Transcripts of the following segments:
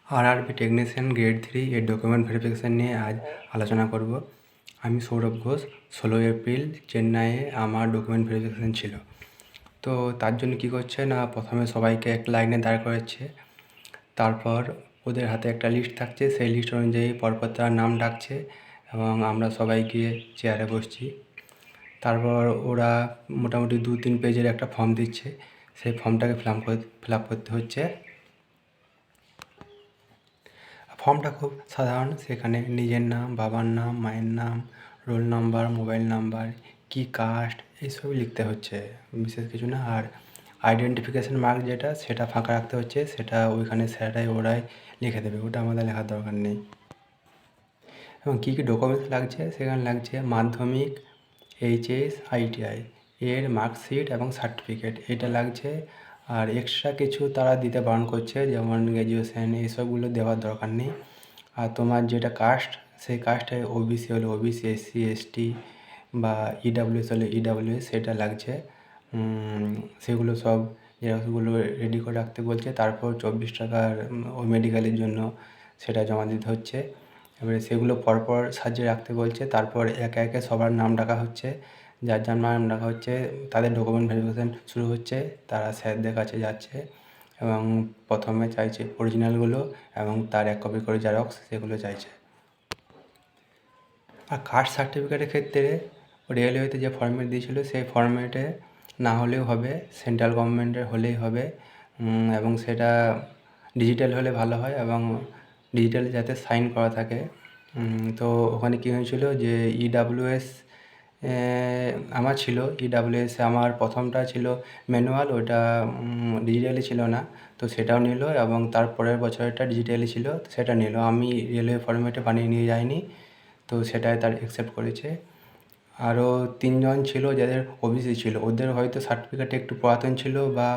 RRB technician grade 3 এর document verification নিয়ে আজ আলোচনা করব। আমি সৌরভ ঘোষ। 16 এপ্রিল চেন্নাইয়ে আমার ডকুমেন্ট ভেরিফিকেশান ছিল। তো তার জন্য কী করছে না, প্রথমে সবাইকে একটা লাইনে দাঁড় করাচ্ছে। তারপর ওদের হাতে একটা লিস্ট থাকছে, সেই লিস্ট অনুযায়ী পরপর তারা নাম ডাকছে এবং আমরা সবাই গিয়ে চেয়ারে বসছি। তারপর ওরা মোটামুটি 2-3 পেজের একটা ফর্ম দিচ্ছে, সেই ফর্মটাকে ফিল আপ করতে হচ্ছে। ফর্মটা খুব সাধারণ, সেখানে নিজের নাম, বাবার নাম, মায়ের নাম, রোল নাম্বার, মোবাইল নাম্বার, কী কাস্ট, এইসবই লিখতে হচ্ছে, বিশেষ কিছু না। আর আইডেন্টিফিকেশান মার্ক যেটা, সেটা ফাঁকা রাখতে হচ্ছে, সেটা ওইখানে স্যাররাই ওরাই লিখে দেবে, ওটা আমাদের লেখার দরকার নেই। এবং কী কী ডকুমেন্টস লাগছে, সেখানে লাগছে মাধ্যমিক, এইচএস, আইটিআই এর মার্কশিট এবং সার্টিফিকেট, এটা লাগছে। আর এক্সট্রা কিছু তারা দিতে বারণ করছে, যেমন গ্র্যাজুয়েশন, এইসবগুলো দেওয়ার দরকার নেই। আর তোমার যেটা কাস্ট, সেই কাস্টে ওবিসি হলে ওবিসি, এসসি এসটি বা ইডাব্লিউএস হলে ইডাব্লিউএস, সেটা লাগছে। সেগুলো সব জেরক্সগুলো রেডি করে রাখতে বলছে। তারপর 24 টাকার ওই মেডিকেলের জন্য সেটা জমা দিতে হচ্ছে। এবারে সেগুলো পরপর সাজিয়ে রাখতে বলছে। তারপর একে একে সবার নাম ডাকা হচ্ছে, যার যার নাম ডাকা হচ্ছে তাদের ডকুমেন্ট ভেরিফিকেশান শুরু হচ্ছে। তারা স্যারদের কাছে যাচ্ছে এবং প্রথমে চাইছে অরিজিনালগুলো এবং তার 1 কপি করে জেরক্স, সেগুলো চাইছে। আর কাস্ট সার্টিফিকেটের ক্ষেত্রে রেলওয়েতে যে ফর্মেট দিয়েছিলো, সেই ফর্মেটে না হলেও হবে, সেন্ট্রাল গভর্নমেন্টের হলেই হবে। এবং সেটা ডিজিটাল হলে ভালো হয় এবং ডিজিটালে যাতে সাইন করা থাকে। তো ওখানে কী হয়েছিল যে ইডাব্লিউএস আমার ছিল, ইডাব্লিউএসে আমার প্রথমটা ছিল ম্যানুয়াল, ওটা ডিজিটালি ছিল না, তো সেটাও নিল। এবং তার পরের বছরেরটা ডিজিটালি ছিল, সেটা নিল। আমি রেলওয়ে ফর্মেটে বানিয়ে নিয়ে যাইনি, তো সেটাই তার অ্যাকসেপ্ট করেছে। আরও 3 জন ছিল যাদের ওবিসি ছিল, ওদের হয়তো সার্টিফিকেটটা একটু পুরাতন ছিল বা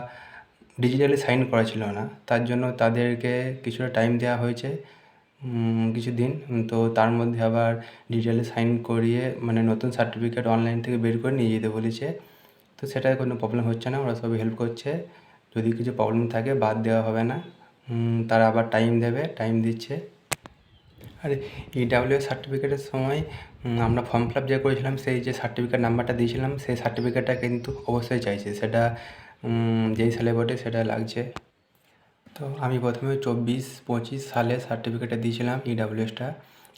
ডিজিটালি সাইন করা ছিল না, তার জন্য তাদেরকে কিছুটা টাইম দেওয়া হয়েছে, কিছুদিন। তো তার মধ্যে আবার ডিজিটালি সাইন করিয়ে মানে নতুন সার্টিফিকেট অনলাইন থেকে বের করে নিয়ে যেতে বলেছে। তো সেটায় কোনো প্রবলেম হচ্ছে না, ওরা সবাই হেল্প করছে। যদি কিছু প্রবলেম থাকে বাদ দেওয়া হবে না, তারা আবার টাইম দেবে, টাইম দিচ্ছে। আর ইডাব্লিউএস সার্টিফিকেটের সময় আমরা ফর্ম ফিল আপ যে করেছিলাম, সেই যে সার্টিফিকেট নাম্বারটা দিয়েছিলাম, সেই সার্টিফিকেটটা কিন্তু অবশ্যই চাইছে, সেটা যেই সালে বটে সেটা লাগছে। তো আমি প্রথমে 24-25 সালে সার্টিফিকেটটা দিয়েছিলাম ইডাব্লিউএসটা,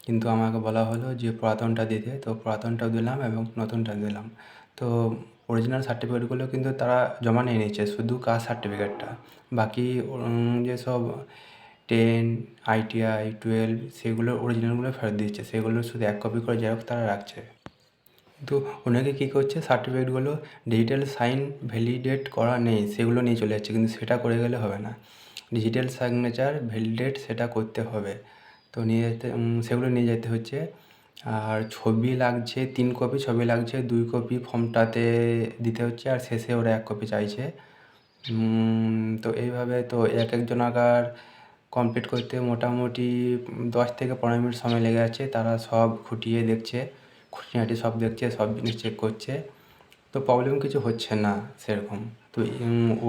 কিন্তু আমাকে বলা হলো যে পুরাতনটা দিতে, তো পুরাতনটাও দিলাম এবং নতুনটা দিলাম। তো অরিজিনাল সার্টিফিকেটগুলো কিন্তু তারা জমা নিয়ে নিচ্ছে, শুধু কাস্ট সার্টিফিকেটটা। বাকি যেসব 10, আইটিআই, 12 সেগুলোর অরিজিনালগুলো ফেরত দিচ্ছে, সেগুলোর শুধু 1 কপি করে জেরক্স তারা রাখছে। তো অনেকে কী করছে, সার্টিফিকেটগুলো ডিজিটাল সাইন ভ্যালিডেট করা নেই, সেগুলো নিয়ে চলে যাচ্ছে, কিন্তু সেটা করে গেলে হবে না। ডিজিটাল সিগনেচার ভ্যালিডেট সেটা করতে হবে, তো নিয়ে যেতে সেগুলো নিয়ে যেতে হচ্ছে। আর ছবি লাগছে 3 কপি ছবি লাগছে, 2 কপি ফর্মটাতে দিতে হচ্ছে, আর শেষে ওরা 1 কপি চাইছে। তো এইভাবে তো এক একজনাকার কমপ্লিট করতে মোটামুটি 10 থেকে 15 মিনিট সময় লেগে যাচ্ছে। তারা সব খুঁটিয়ে দেখছে, খুঁটিনাটি সব দেখছে, সব জিনিস চেক করছে। তো প্রবলেম কিছু হচ্ছে না সেরকম। তো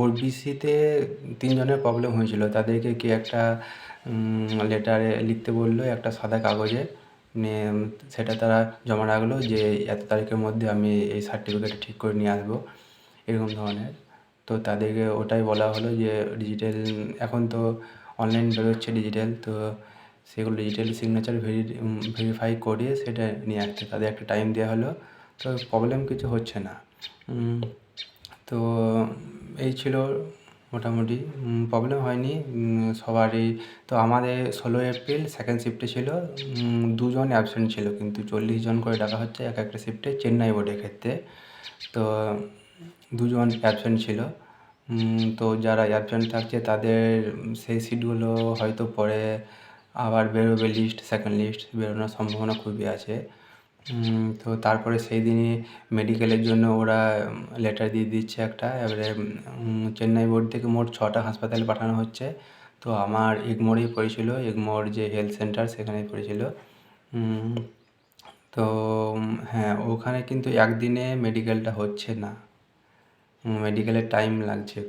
ওবিসিতে 3 জনের প্রবলেম হয়েছিল, তাদেরকে কি একটা লেটারে লিখতে বললো একটা সাদা কাগজে, নিয়ে সেটা তারা জমা রাখলো যে এত তারিখের মধ্যে আমি এই সার্টিফিকেটটা ঠিক করে নিয়ে আসবো, এরকম ধরনের। তো তাদেরকে ওটাই বলা হলো যে ডিজিটাল এখন তো অনলাইন বেরোচ্ছে ডিজিটাল, তো সেগুলো ডিজিটাল সিগনেচার ভেরিফাই করে সেটা নিয়ে আসতে তাদের একটা টাইম দেওয়া হলো। তো প্রবলেম কিছু হচ্ছে না। তো এই ছিল মোটামুটি, প্রবলেম হয়নি সবারই। তো আমাদের 16 এপ্রিল সেকেন্ড শিফটে ছিল, 2 জন অ্যাবসেন্ট ছিল, কিন্তু 40 জন করে ডাকা হচ্ছে এক একটা শিফটে চেন্নাই বোর্ডের ক্ষেত্রে। তো 2 জন অ্যাবসেন্ট ছিল। তো যারা অ্যাবসেন্ট থাকছে তাদের সেই সিটগুলো হয়তো পরে আবার বেরোবে, লিস্ট সেকেন্ড লিস্ট বেরোনোর সম্ভাবনা খুবই আছে। তো তারপরে সেই দিনই মেডিকেলের জন্য ওরা লেটার দিয়ে দিচ্ছে একটা। এবারে চেন্নাই বোর্ড থেকে মোট 6টা হাসপাতালে পাঠানো হচ্ছে। তো আমার এগমোরেই পড়েছিল, এগমোর যে হেলথ সেন্টার সেখানেই পড়েছিল। তো হ্যাঁ, ওখানে কিন্তু একদিনে মেডিকেলটা হচ্ছে না, মেডিকেলের টাইম লাগছে।